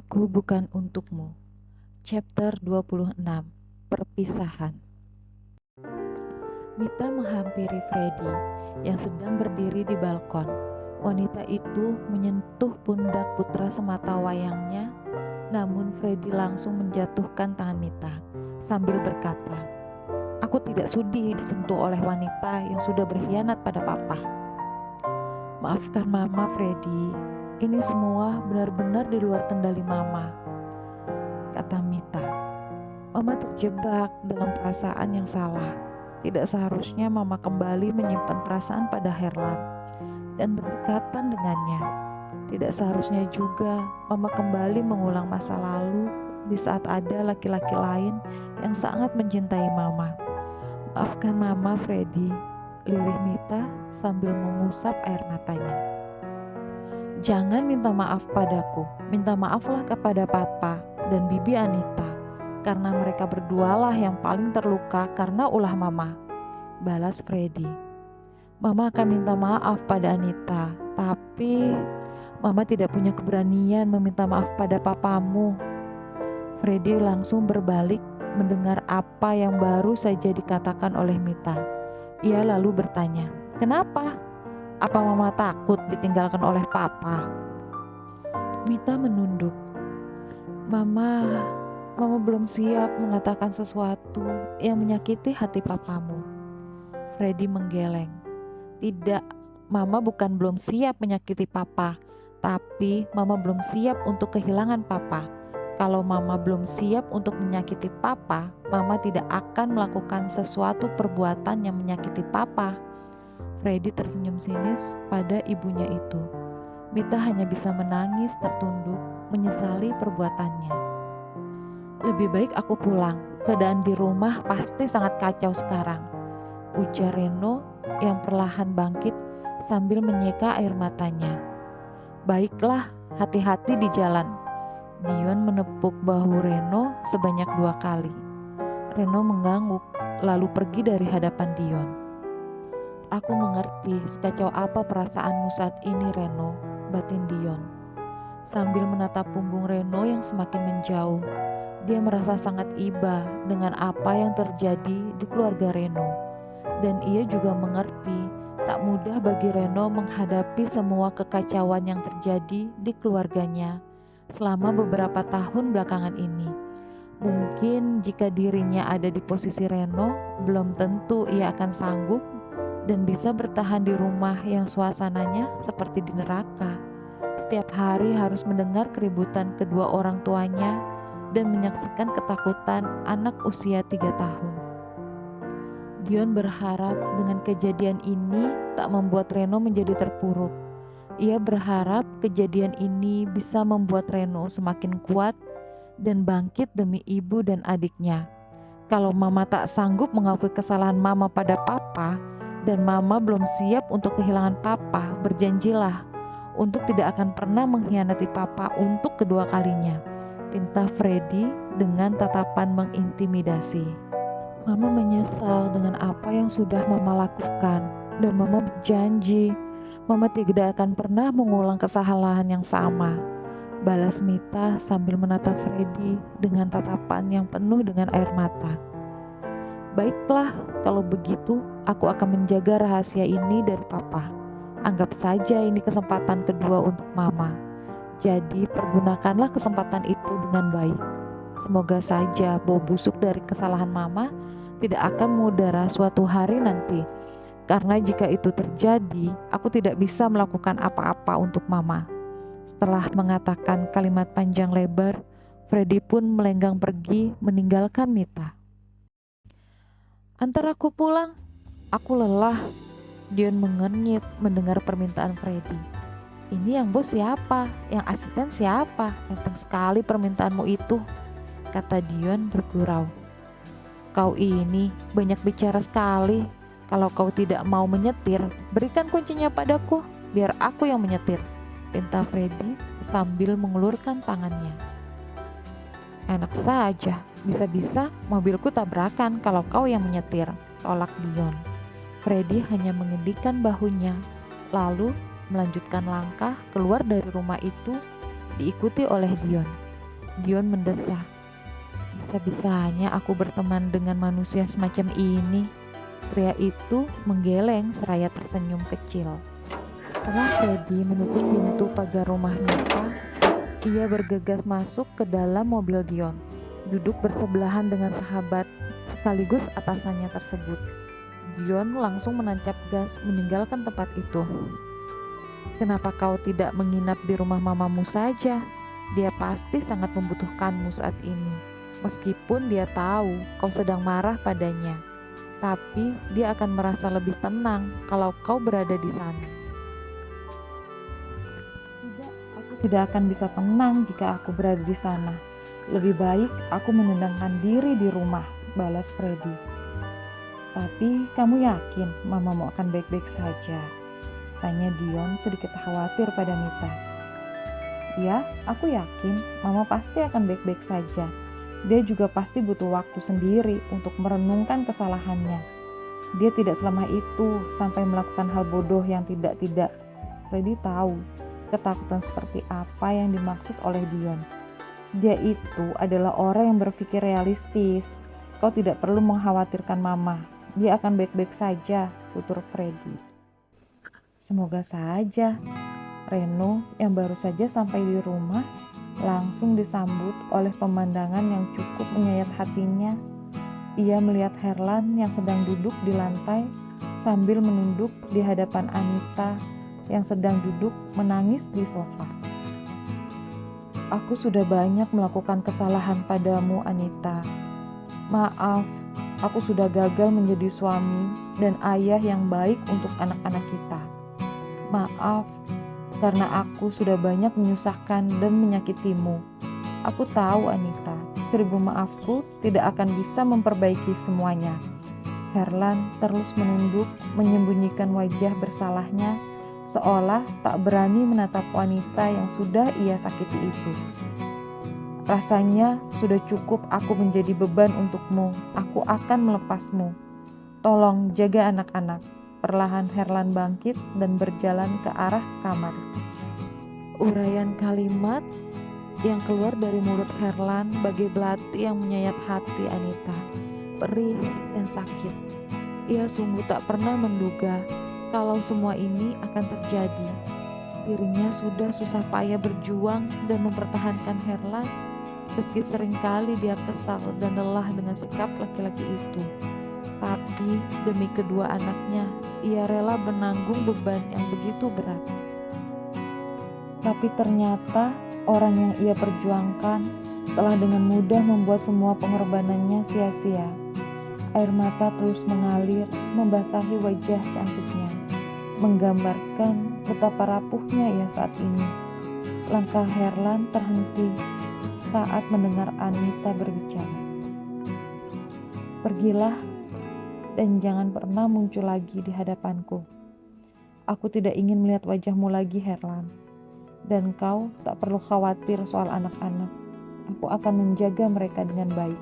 Aku bukan untukmu. Chapter 26. Perpisahan. Mita menghampiri Freddy yang sedang berdiri di balkon. Wanita itu menyentuh pundak putra semata wayangnya, namun Freddy langsung menjatuhkan tangan Mita sambil berkata, "Aku tidak sudi disentuh oleh wanita yang sudah berkhianat pada papa." "Maafkan mama, Freddy. Ini semua benar-benar di luar kendali mama," kata Mita. "Mama terjebak dalam perasaan yang salah. Tidak seharusnya mama kembali menyimpan perasaan pada Herlan dan berdekatan dengannya. Tidak seharusnya juga mama kembali mengulang masa lalu di saat ada laki-laki lain yang sangat mencintai mama. Maafkan mama, Freddy," lirih Mita sambil mengusap air matanya. "Jangan minta maaf padaku, minta maaflah kepada papa dan bibi Anita, karena mereka berdualah yang paling terluka karena ulah mama," balas Freddy. "Mama akan minta maaf pada Anita, tapi mama tidak punya keberanian meminta maaf pada papamu." Freddy langsung berbalik mendengar apa yang baru saja dikatakan oleh Mita. Ia lalu bertanya, "Kenapa? Apa mama takut ditinggalkan oleh papa?" Mita menunduk. Mama belum siap mengatakan sesuatu yang menyakiti hati papamu." Freddy menggeleng. "Tidak, mama bukan belum siap menyakiti papa, tapi mama belum siap untuk kehilangan papa. Kalau mama belum siap untuk menyakiti papa, mama tidak akan melakukan sesuatu perbuatan yang menyakiti papa." Freddy tersenyum sinis pada ibunya itu. Mita hanya bisa menangis tertunduk, menyesali perbuatannya. "Lebih baik aku pulang. Keadaan di rumah pasti sangat kacau sekarang," ujar Reno yang perlahan bangkit sambil menyeka air matanya. "Baiklah, hati-hati di jalan." Dion menepuk bahu Reno sebanyak 2 kali. Reno mengangguk lalu pergi dari hadapan Dion. "Aku mengerti sekacau apa perasaanmu saat ini, Reno," batin Dion. Sambil menatap punggung Reno yang semakin menjauh, dia merasa sangat iba dengan apa yang terjadi di keluarga Reno. Dan ia juga mengerti tak mudah bagi Reno menghadapi semua kekacauan yang terjadi di keluarganya selama beberapa tahun belakangan ini. Mungkin jika dirinya ada di posisi Reno, belum tentu ia akan sanggup dan bisa bertahan di rumah yang suasananya seperti di neraka. Setiap hari harus mendengar keributan kedua orang tuanya dan menyaksikan ketakutan anak usia 3 tahun. Dion berharap dengan kejadian ini tak membuat Reno menjadi terpuruk. Ia berharap kejadian ini bisa membuat Reno semakin kuat dan bangkit demi ibu dan adiknya. Kalau mama tak sanggup mengakui kesalahan mama pada papa dan mama belum siap untuk kehilangan papa, berjanjilah untuk tidak akan pernah mengkhianati papa untuk kedua kalinya, pinta Freddy dengan tatapan mengintimidasi. "Mama menyesal dengan apa yang sudah mama lakukan dan mama berjanji mama tidak akan pernah mengulang kesalahan yang sama," balas Mita sambil menatap Freddy dengan tatapan yang penuh dengan air mata. "Baiklah, kalau begitu aku akan menjaga rahasia ini dari papa. Anggap saja ini kesempatan kedua untuk mama. Jadi pergunakanlah kesempatan itu dengan baik. Semoga saja bau busuk dari kesalahan mama tidak akan mengudara suatu hari nanti. Karena jika itu terjadi, aku tidak bisa melakukan apa-apa untuk mama." Setelah mengatakan kalimat panjang lebar, Freddy pun melenggang pergi meninggalkan Mita. "Antar aku pulang, aku lelah." Dion mengernyit mendengar permintaan Freddy. "Ini yang bos siapa? Yang asisten siapa? Enteng sekali permintaanmu itu," kata Dion bergurau. "Kau ini banyak bicara sekali. Kalau kau tidak mau menyetir, berikan kuncinya padaku, biar aku yang menyetir," pinta Freddy sambil mengulurkan tangannya. "Enak saja, bisa-bisa mobilku tabrakan kalau kau yang menyetir," tolak Dion. Freddy hanya mengendikkan bahunya, lalu melanjutkan langkah keluar dari rumah itu diikuti oleh Dion. Dion mendesah. Bisa-bisanya aku berteman dengan manusia semacam ini. Pria itu menggeleng seraya tersenyum kecil. Setelah Freddy menutup pintu pagar rumah Mita, ia bergegas masuk ke dalam mobil Dion, duduk bersebelahan dengan sahabat sekaligus atasannya tersebut. Dion langsung menancap gas meninggalkan tempat itu. "Kenapa kau tidak menginap di rumah mamamu saja? Dia pasti sangat membutuhkanmu saat ini. Meskipun dia tahu kau sedang marah padanya, tapi dia akan merasa lebih tenang kalau kau berada di sana." "Tidak, aku tidak akan bisa tenang jika aku berada di sana. Lebih baik aku menenangkan diri di rumah," balas Freddy. "Tapi kamu yakin mamamu akan baik-baik saja?" tanya Dion sedikit khawatir pada Mita. "Ya, aku yakin mama pasti akan baik-baik saja. Dia juga pasti butuh waktu sendiri untuk merenungkan kesalahannya. Dia tidak selama itu sampai melakukan hal bodoh yang tidak-tidak." Freddy tahu ketakutan seperti apa yang dimaksud oleh Dion. Dia itu adalah orang yang berpikir realistis. "Kau tidak perlu mengkhawatirkan mama. Dia akan baik-baik saja," tutur Freddy. Semoga saja. Reno yang baru saja sampai di rumah langsung disambut oleh pemandangan yang cukup menyayat hatinya. Ia melihat Herlan yang sedang duduk di lantai sambil menunduk di hadapan Anita yang sedang duduk menangis di sofa. "Aku sudah banyak melakukan kesalahan padamu, Anita. Maaf, aku sudah gagal menjadi suami dan ayah yang baik untuk anak-anak kita. Maaf, karena aku sudah banyak menyusahkan dan menyakitimu. Aku tahu, Anita, 1000 maafku tidak akan bisa memperbaiki semuanya." Herlan terus menunduk, menyembunyikan wajah bersalahnya, seolah tak berani menatap wanita yang sudah ia sakiti itu. "Rasanya sudah cukup aku menjadi beban untukmu. Aku akan melepasmu. Tolong jaga anak-anak." Perlahan Herlan bangkit dan berjalan ke arah kamar. Uraian kalimat yang keluar dari mulut Herlan bagai belati yang menyayat hati Anita, perih dan sakit. Ia sungguh tak pernah menduga kalau semua ini akan terjadi. Dirinya sudah susah payah berjuang dan mempertahankan Herlan, meski seringkali dia kesal dan lelah dengan sikap laki-laki itu. Tapi demi kedua anaknya, ia rela menanggung beban yang begitu berat. Tapi ternyata orang yang ia perjuangkan telah dengan mudah membuat semua pengorbanannya sia-sia. Air mata terus mengalir, membasahi wajah cantiknya, menggambarkan betapa rapuhnya ia saat ini. Langkah Herlan terhenti saat mendengar Anita berbicara. "Pergilah dan jangan pernah muncul lagi di hadapanku. Aku tidak ingin melihat wajahmu lagi, Herlan. Dan kau tak perlu khawatir soal anak-anak. Aku akan menjaga mereka dengan baik."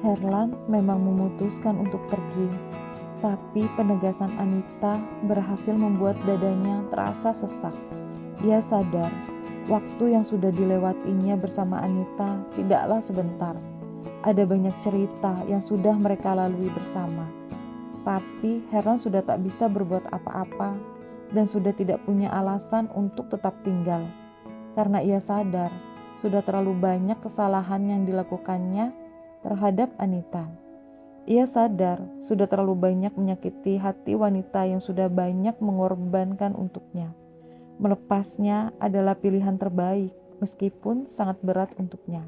Herlan memang memutuskan untuk pergi, tapi penegasan Anita berhasil membuat dadanya terasa sesak. Ia sadar waktu yang sudah dilewatinya bersama Anita tidaklah sebentar. Ada banyak cerita yang sudah mereka lalui bersama. Tapi Herlan sudah tak bisa berbuat apa-apa dan sudah tidak punya alasan untuk tetap tinggal. Karena ia sadar sudah terlalu banyak kesalahan yang dilakukannya terhadap Anita. Ia sadar sudah terlalu banyak menyakiti hati wanita yang sudah banyak mengorbankan untuknya. Melepasnya adalah pilihan terbaik meskipun sangat berat untuknya.